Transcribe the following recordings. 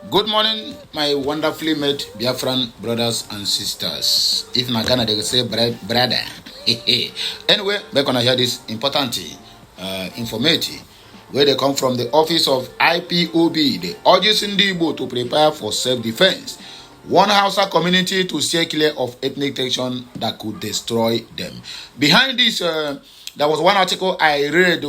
Good morning, my wonderfully made Biafran brothers and sisters. If na Ghana, they will say brother. Anyway, we're gonna hear this important informative where they come from the office of IPOB. They urges NDIGBO to prepare for self-defense. One Hausa community to stay clear of ethnic tension that could destroy them. Behind this, there was one article I read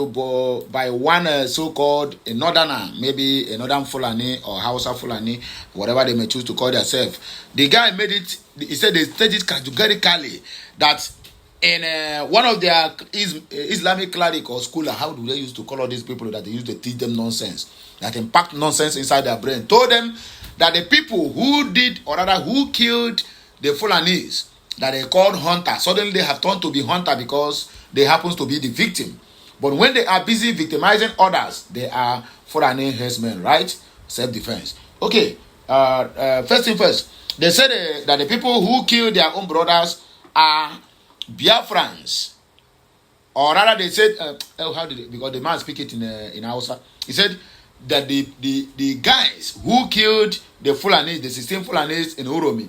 by one so-called a northerner, maybe a northern Fulani or Hausa Fulani, whatever they may choose to call themselves. The guy made it, he said they stated categorically that in one of their Islamic cleric or school, how do they used to call all these people that they used to teach them nonsense, that impact nonsense inside their brain, told them that the people who did, or rather who killed the Fulanis, that they called hunter, suddenly they have turned to be hunter because they happen to be the victim. But when they are busy victimizing others, they are Fulani herdsmen, right? Self-defense. Okay, first thing first, they said that the people who killed their own brothers are Biafrans. Or rather they said, how did it, because the man speak it in Hausa. He said that the guys who killed the Fulanis, the 16 Fulanis in Uromi,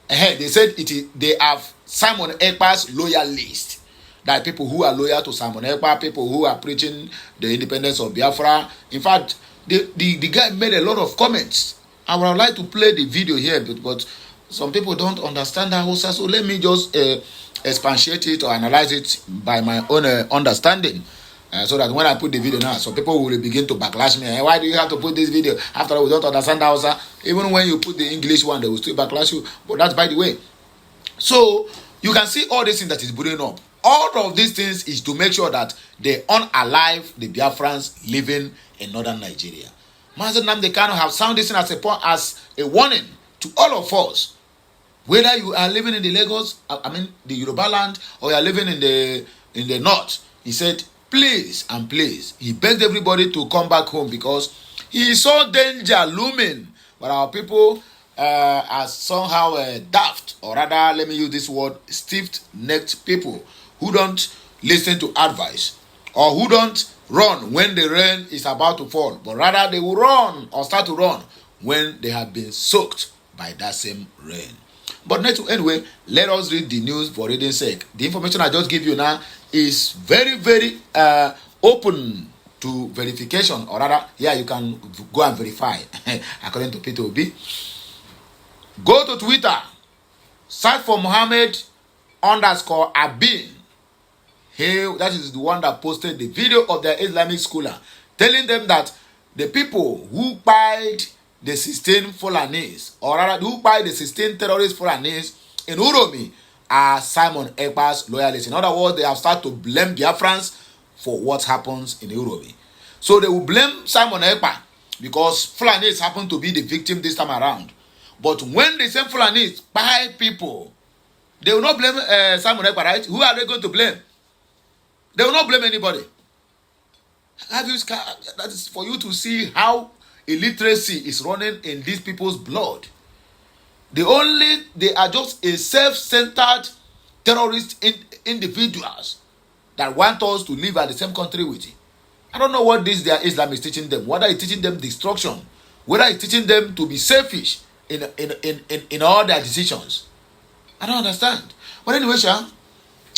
they said they have Simon Ekpa's loyal list. That people who are loyal to Simon Ekpa, people who are preaching the independence of Biafra. In fact, the guy made a lot of comments. I would like to play the video here, but some people don't understand that Hausa, so let me just expatiate it or analyze it by my own understanding. So that when I put the video now, so people will begin to backlash me. Hey, why do you have to put this video? After all, we don't understand Hausa. Even when you put the English one, they will still backlash you. But that's by the way. So you can see all this thing that is brewing up. All of these things is to make sure that they unalive the Biafrans living in northern Nigeria. Mazen Nnamdi Kanu have sounded this as a warning to all of us. Whether you are living in the Lagos, the Yoruba land, or you are living in the north, he said, please and please, he begged everybody to come back home because he saw danger looming. But our people are somehow daft, or rather, let me use this word, stiff-necked people who don't listen to advice or who don't run when the rain is about to fall, but rather they will run or start to run when they have been soaked by that same rain. But anyway, let us read the news for reading's sake. The information I just give you now is very, very open to verification, or rather, here you can go and verify according to P2B. Go to Twitter, search for Muhammad_Abin. That is the one that posted the video of the Islamic scholar telling them that the people who pied the 16 Fulanis, or rather who pied the 16 terrorist Fulanis in Uromi, are Simon Ekpa's loyalists. In other words, they have started to blame Biafrans for what happens in Uromi. So they will blame Simon Ekpa because Fulanis happen to be the victim this time around. But when the same Fulanis buy people, they will not blame Simon Ekpa, right? Who are they going to blame? They will not blame anybody. That is for you to see how illiteracy is running in these people's blood. They are just a self-centered terrorist individuals that want us to live at the same country with you. I don't know what their Islam is teaching them. Whether it's teaching them destruction, whether it's teaching them to be selfish in all their decisions. I don't understand. But anyway,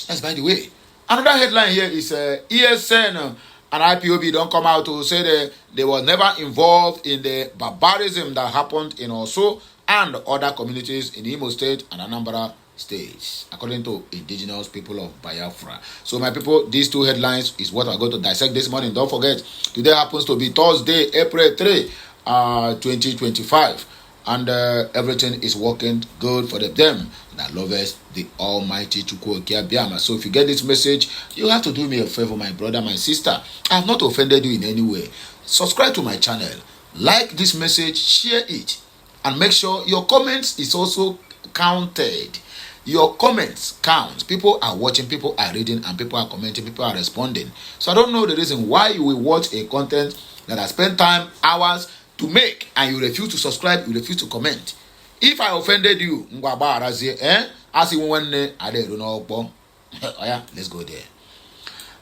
that's by the way. Another headline here is ESN and IPOB don't come out to say that they were never involved in the barbarism that happened in Oso and other communities in Imo State and Anambra States, according to indigenous people of Biafra. So my people, these two headlines is what I'm going to dissect this morning. Don't forget, today happens to be Thursday, April 3, 2025. And everything is working good for them that loves the Almighty Chukwu Okiabiama. So if you get this message, you have to do me a favor, my brother, my sister. I have not offended you in any way. Subscribe to my channel, like this message, share it, and make sure your comments is also counted. Your comments count. People are watching, people are reading, and people are commenting, people are responding. So I don't know the reason why you will watch a content that I spent time, hours, to make, and you refuse to subscribe, you refuse to comment. If I offended you, as you want, let's go there.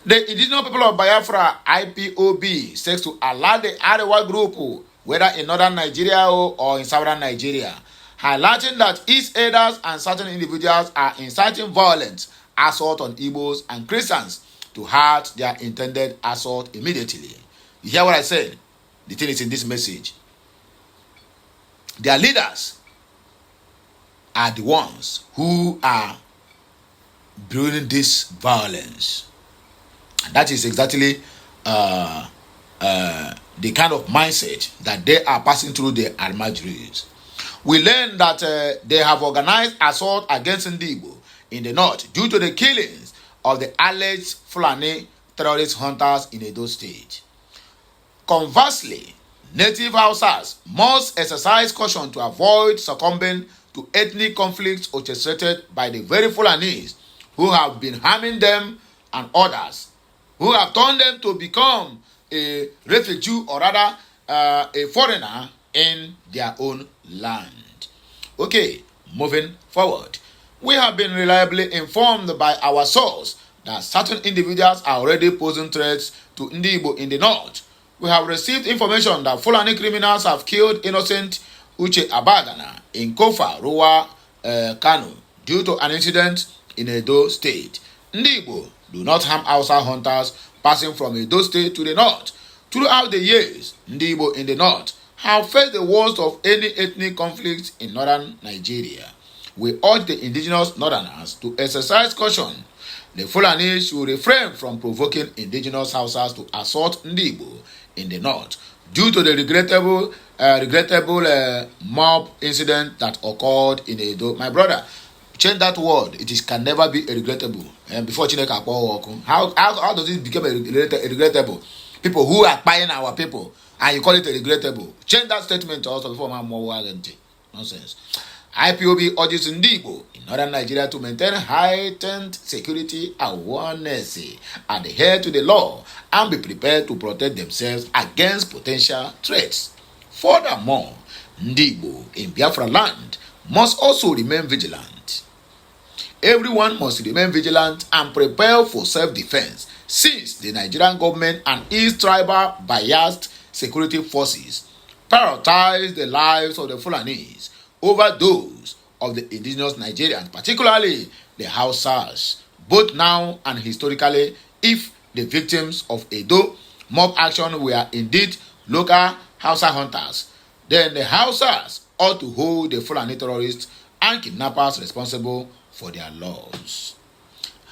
The indigenous people of Biafra, IPOB, says to allow the Arewa group whether in northern Nigeria or in southern Nigeria, highlighting that its elders and certain individuals are inciting violence, assault on Igbos and Christians to halt their intended assault immediately. You hear what I said? The thing is in this message. Their leaders are the ones who are brewing this violence. And that is exactly the kind of mindset that they are passing through the Almajiris. We learned that they have organized assault against NDIGBO in the north due to the killings of the alleged Fulani terrorist hunters in Edo State. Conversely, native Hausas must exercise caution to avoid succumbing to ethnic conflicts orchestrated by the very Fulanis who have been harming them and others, who have turned them to become a refugee or rather a foreigner in their own land. Okay, moving forward. We have been reliably informed by our source that certain individuals are already posing threats to NDIGBO in the north. We have received information that Fulani criminals have killed innocent Uche Abagana in Kofa, Ruwa, Kano, due to an incident in Edo State. NDIGBO do not harm Hausa hunters passing from Edo State to the north. Throughout the years, NDIGBO in the north have faced the worst of any ethnic conflict in northern Nigeria. We urge the indigenous northerners to exercise caution. The Fulani should refrain from provoking indigenous Hausas to assault NDIGBO in the north due to the regrettable mob incident that occurred in Edo. My brother, change that word. It is can never be regrettable. And before Chineke Akpo, how does it become a regrettable? People who are buying our people, and you call it a regrettable. Change that statement also before my more warranty. Nonsense. IPOB urges NDIGBO in northern Nigeria to maintain heightened security awareness, adhere to the law, and be prepared to protect themselves against potential threats. Furthermore, NDIGBO in Biafra land must also remain vigilant. Everyone must remain vigilant and prepare for self-defense, since the Nigerian government and its tribal biased security forces prioritize the lives of the Fulanis over those of the indigenous Nigerians, particularly the Hausas, both now and historically. If the victims of Edo mob action were indeed local Hausa hunters, then the Hausas ought to hold the Fulani terrorists and kidnappers responsible for their loss,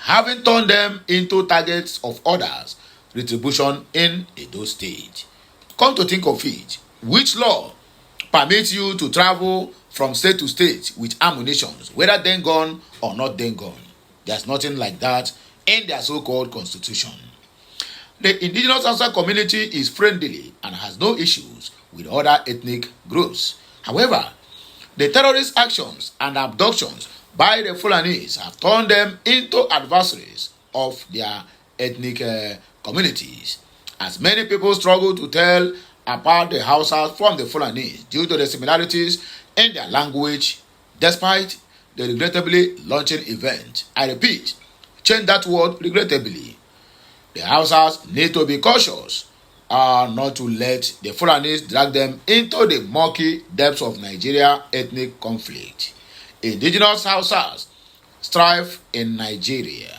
having turned them into targets of others' retribution in Edo State. Come to think of it, which law permits you to travel from state to state with ammunition, whether then gone or not then gone? There's nothing like that in their so-called constitution. The indigenous Hausa community is friendly and has no issues with other ethnic groups. However, the terrorist actions and abductions by the Fulanis have turned them into adversaries of their ethnic communities, as many people struggle to tell apart the Hausas from the Fulanis due to the similarities in their language, despite the regrettably launching event. I repeat, change that word, regrettably. The Hausas need to be cautious not to let the Fulanis drag them into the murky depths of Nigeria ethnic conflict. Indigenous Hausas strive in Nigeria.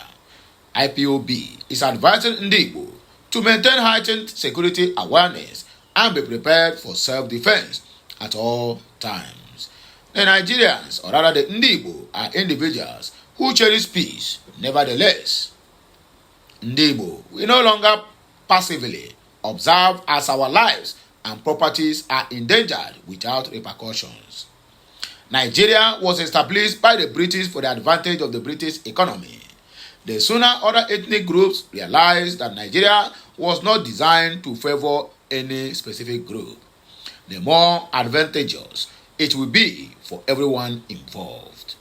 IPOB is advising NDIGBO to maintain heightened security awareness and be prepared for self-defense at all times. The Nigerians, or rather the NDIGBO, are individuals who cherish peace. Nevertheless, NDIGBO, we no longer passively observe as our lives and properties are endangered without repercussions. Nigeria was established by the British for the advantage of the British economy. The sooner other ethnic groups realized that Nigeria was not designed to favor any specific group, the more advantageous it will be for everyone involved.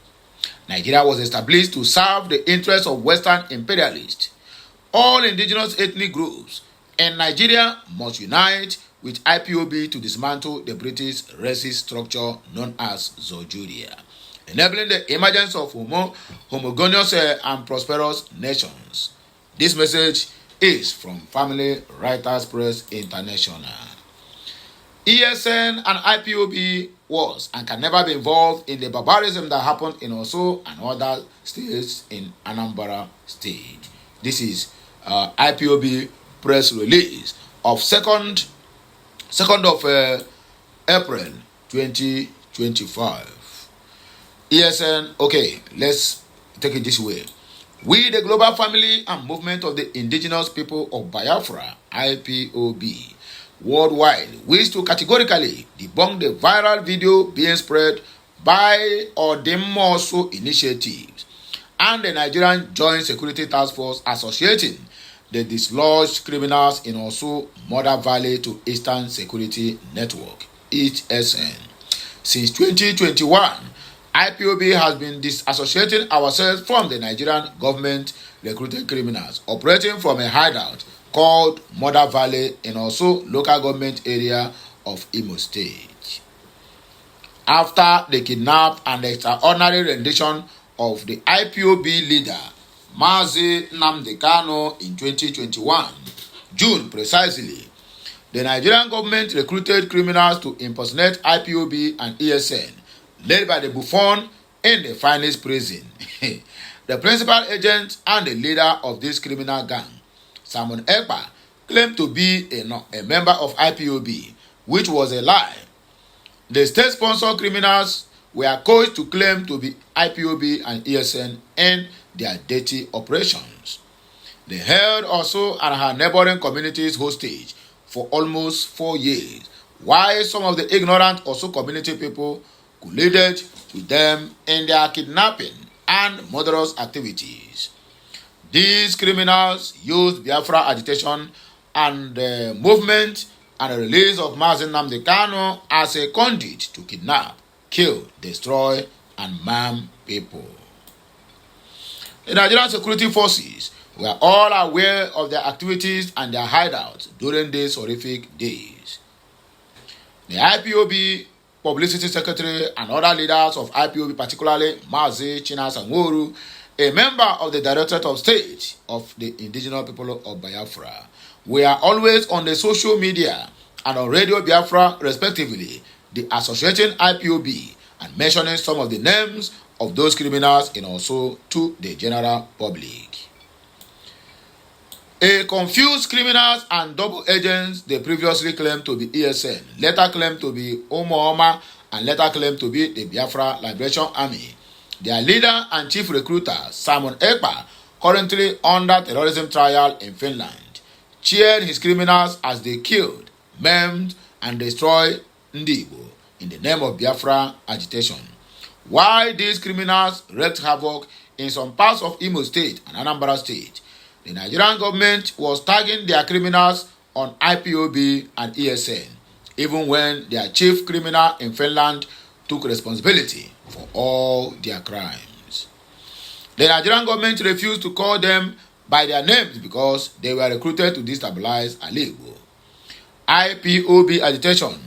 Nigeria was established to serve the interests of Western imperialists. All indigenous ethnic groups in Nigeria must unite with IPOB to dismantle the British racist structure known as Zojuria, enabling the emergence of homogeneous and prosperous nations. This message is from Family Writers Press International. ESN and IPOB was and can never be involved in the barbarism that happened in Oso and other states in Anambra State. This is IPOB press release of 2nd of April 2025. ESN, okay, let's take it this way. We, the global family and movement of the indigenous people of Biafra, IPOB, worldwide, wish to categorically debunk the viral video being spread by Odimoso initiatives and the Nigerian Joint Security Task Force associating the dislodged criminals in Osu Mother Valley to Eastern Security Network, ESN. Since 2021, IPOB has been disassociating ourselves from the Nigerian government recruited criminals operating from a hideout called Mother Valley in Osu local government area of Imo State. After the kidnap and extraordinary rendition of the IPOB leader, Mazi Nnamdi Kanu in 2021, June precisely, the Nigerian government recruited criminals to impersonate IPOB and ESN, led by the Buffon in the finest prison. The principal agent and the leader of this criminal gang, Simon EKPA, claimed to be a member of IPOB, which was a lie. The state-sponsored criminals were coached to claim to be IPOB and ESN in their dirty operations. They held Osu and her neighboring communities hostage for almost 4 years, while some of the ignorant Osu community people colluded with them in their kidnapping and murderous activities. These criminals used Biafra agitation and movement and the release of Mazi Nnamdi Kanu as a conduit to kidnap, kill, destroy, and maim people. The Nigerian security forces were all aware of their activities and their hideouts during these horrific days. The IPOB Publicity Secretary and other leaders of IPOB, particularly Mazi Chinas Anworu, a member of the Directorate of State of the Indigenous People of Biafra, were always on the social media and on Radio Biafra, respectively, the associating IPOB and mentioning some of the names of those criminals in also to the general public. A confused criminals and double agents they previously claimed to be ESN, later claimed to be Omo, and later claimed to be the Biafra Liberation Army. Their leader and chief recruiter, Simon EKPA, currently under terrorism trial in Finland, cheered his criminals as they killed, maimed, and destroyed NDIGBO in the name of Biafra agitation. While these criminals wreaked havoc in some parts of Imo State and Anambra State, the Nigerian government was tagging their criminals on IPOB and ESN, even when their chief criminal in Finland took responsibility for all their crimes. The Nigerian government refused to call them by their names because they were recruited to destabilize Igbo, IPOB agitation,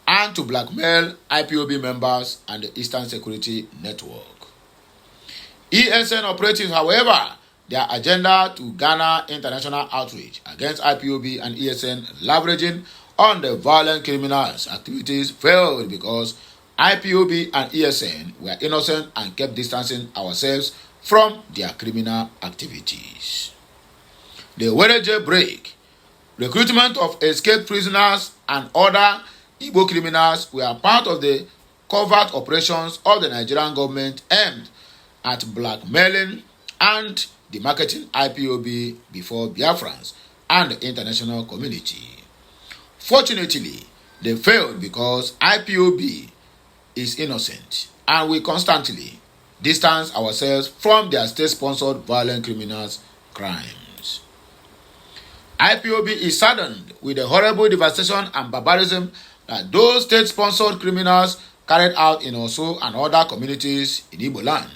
and to blackmail IPOB members and the Eastern Security Network. ESN operatives, however, their agenda to garner international outrage against IPOB and ESN leveraging on the violent criminals' activities failed because IPOB and ESN were innocent and kept distancing ourselves from their criminal activities. The Wereje break, recruitment of escaped prisoners and other Igbo criminals were part of the covert operations of the Nigerian government aimed at blackmailing and demarketing IPOB before Biafrans and the international community. Fortunately, they failed because IPOB is innocent and we constantly distance ourselves from their state-sponsored violent criminals' crimes. IPOB is saddened with the horrible devastation and barbarism that those state-sponsored criminals carried out in Osu and other communities in Igbo land.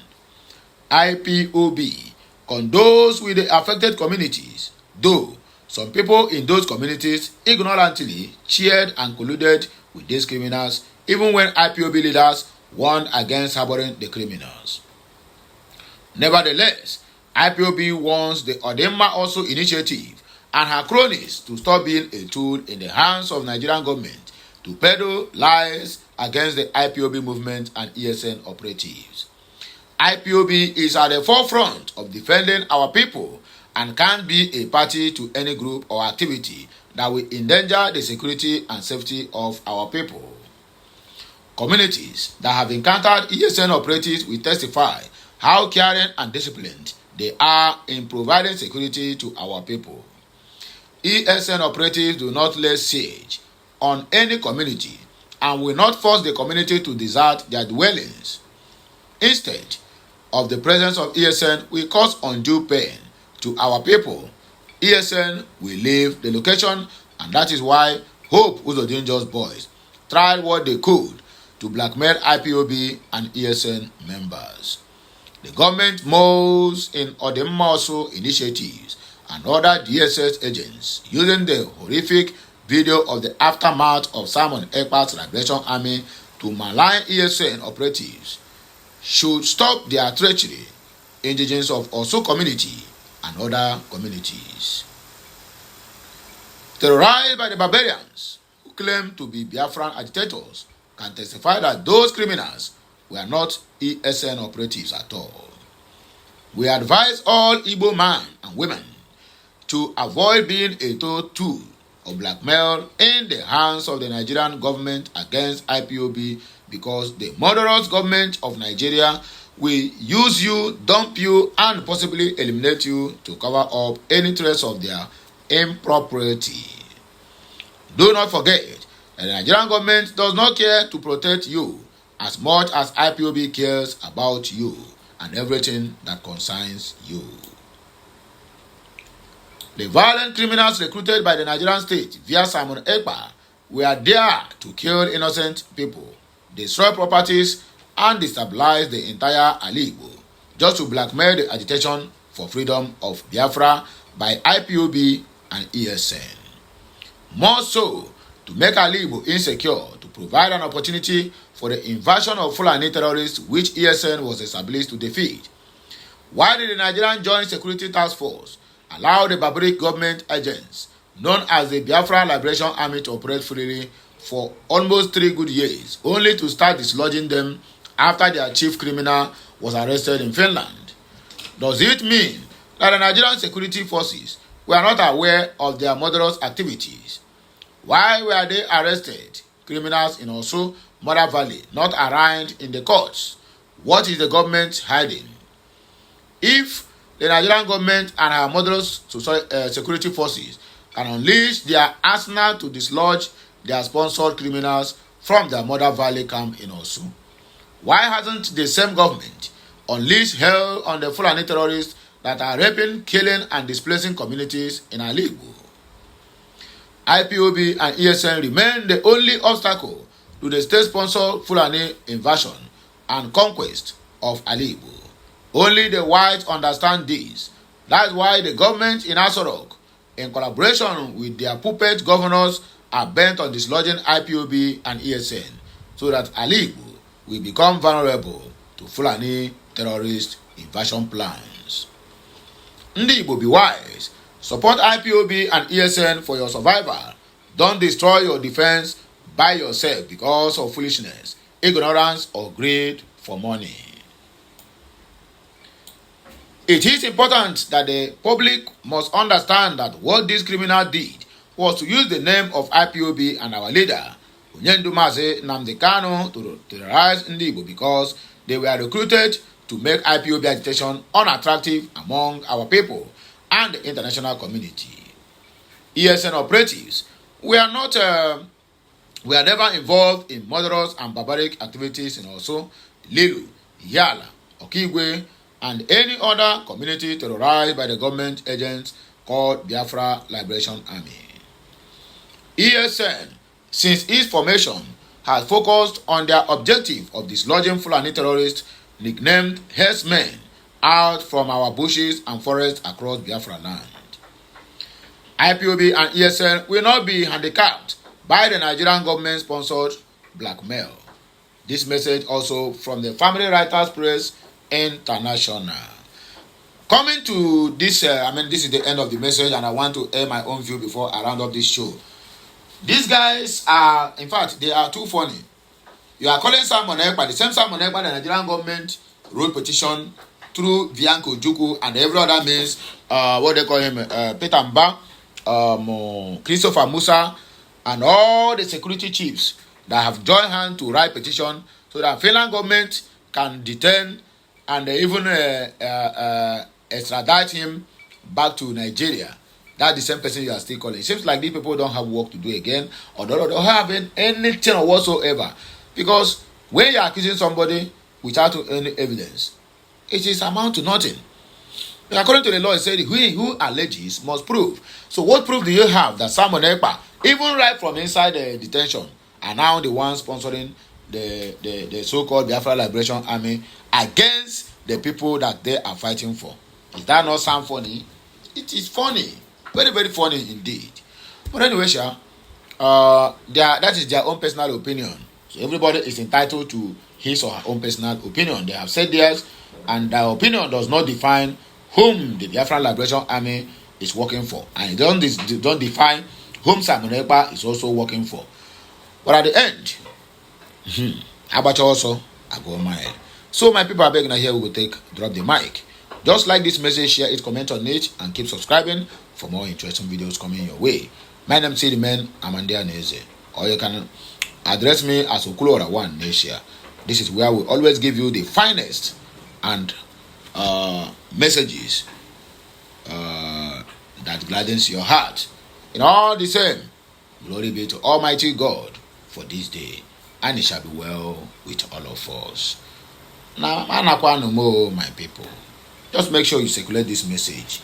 IPOB condones with the affected communities, though some people in those communities ignorantly cheered and colluded with these criminals even when IPOB leaders warned against harboring the criminals. Nevertheless, IPOB wants the Odemma Also initiative and her cronies to stop being a tool in the hands of Nigerian government to peddle lies against the IPOB movement and ESN operatives. IPOB is at the forefront of defending our people and can't be a party to any group or activity that will endanger the security and safety of our people. Communities that have encountered ESN operatives will testify how caring and disciplined they are in providing security to our people. ESN operatives do not lay siege on any community and will not force the community to desert their dwellings. Instead of the presence of ESN will cause undue pain to our people, ESN will leave the location, and that is why Hope Uzodinjo's boys tried what they could to blackmail IPOB and ESN members. The government moves in Odemaso initiatives and other DSS agents using the horrific video of the aftermath of Simon Ekpa's Liberation Army to malign ESN operatives should stop their treachery. Indigents of Osu community and other communities terrorized by the barbarians who claim to be Biafran agitators can testify that those criminals were not ESN operatives at all. We advise all Igbo men and women to avoid being a tool of blackmail in the hands of the Nigerian government against IPOB, because the murderous government of Nigeria will use you, dump you, and possibly eliminate you to cover up any trace of their impropriety. Do not forget that the Nigerian government does not care to protect you as much as IPOB cares about you and everything that concerns you. The violent criminals recruited by the Nigerian state via Simon Ekpa were there to kill innocent people, destroy properties, and destabilize the entire ACCUSATIONS just to blackmail the agitation for freedom of Biafra by IPOB and ESN. More so, to make ACCUSATIONS insecure, to provide an opportunity for the invasion of Fulani terrorists which ESN was established to defeat. Why did the Nigerian Joint Security Task Force allow the barbaric government agents known as the Biafra Liberation Army to operate freely for almost 3 good years, only to start dislodging them after their chief criminal was arrested in Finland? Does it mean that the Nigerian security forces were not aware of their murderous activities? Why were they arrested criminals in Osu, Mother Valley, not arraigned in the courts? What is the government hiding? If the Nigerian government and our murderous security forces can unleash their arsenal to dislodge their sponsored criminals from their Mother Valley camp in Osu, why hasn't the same government unleashed hell on the Fulani terrorists that are raping, killing, and displacing communities in ACCUSATIONS? IPOB and ESN remain the only obstacle to the state-sponsored Fulani invasion and conquest of ACCUSATIONS. Only the whites understand this. That's why the government in Aso Rock, in collaboration with their puppet governors, are bent on dislodging IPOB and ESN so that ACCUSATIONS will become vulnerable to Fulani terrorist invasion plans. NDIGBO, be wise. Support IPOB and ESN for your survival. Don't destroy your defense by yourself because of foolishness, ignorance, or greed for money. It is important that the public must understand that what this criminal did was to use the name of IPOB and our leader, Onyendumazi Nnamdi Kanu, to terrorize NDIGBO because they were recruited to make IPOB agitation unattractive among our people and the international community. ESN operatives were never involved in murderous and barbaric activities in Osu, Lilu, Yala, Okigwe, and any other community terrorized by the government agents called Biafra Liberation Army. ESN, since its formation, has focused on their objective of dislodging Fulani terrorists nicknamed herdsmen out from our bushes and forests across Biafra land. IPOB and ESN will not be handicapped by the Nigerian government-sponsored blackmail. This message also from the Family Writers Press International. Coming to this, this is the end of the message, and I want to air my own view before I round up this show. These guys are, in fact, they are too funny. You are calling Simon Ekpa, the same Simon Ekpa, the Nigerian government wrote petition through Bianco Juku and every other means, what they call him, Peter Mba, Christopher Musa, and all the security chiefs that have joined hands to write petition so that Finland government can detain and even extradite him back to Nigeria. That's the same person you are still calling. It seems like these people don't have work to do again, or don't have anything whatsoever. Because when you are accusing somebody without any evidence, it is amount to nothing. According to the law, it said who alleges must prove. So what proof do you have that Simon Ekpa, even right from inside the detention, are now the ones sponsoring the so-called Biafra Liberation Army against the people that they are fighting for? Is that not sound funny? It is funny. Very, very funny indeed. But anyway, that is their own personal opinion. So everybody is entitled to his or her own personal opinion. They have said theirs, and their opinion does not define whom the Biafra Liberation Army is working for. And it don't define whom Simon Ekpa is also working for. But at the end, how about you also? I go mine. So my people are begging here, we will drop the mic. Just like this message, share it, comment on it, and keep subscribing for more interesting videos coming your way. My name is the man, Amandia Neze. Or you can address me as Okulora1 Nasia. This is where we always give you the finest and messages that gladdens your heart. In all the same, glory be to Almighty God for this day, and it shall be well with all of us. Now, my people, just make sure you circulate this message.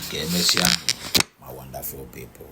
Okay, Messiah, my wonderful people.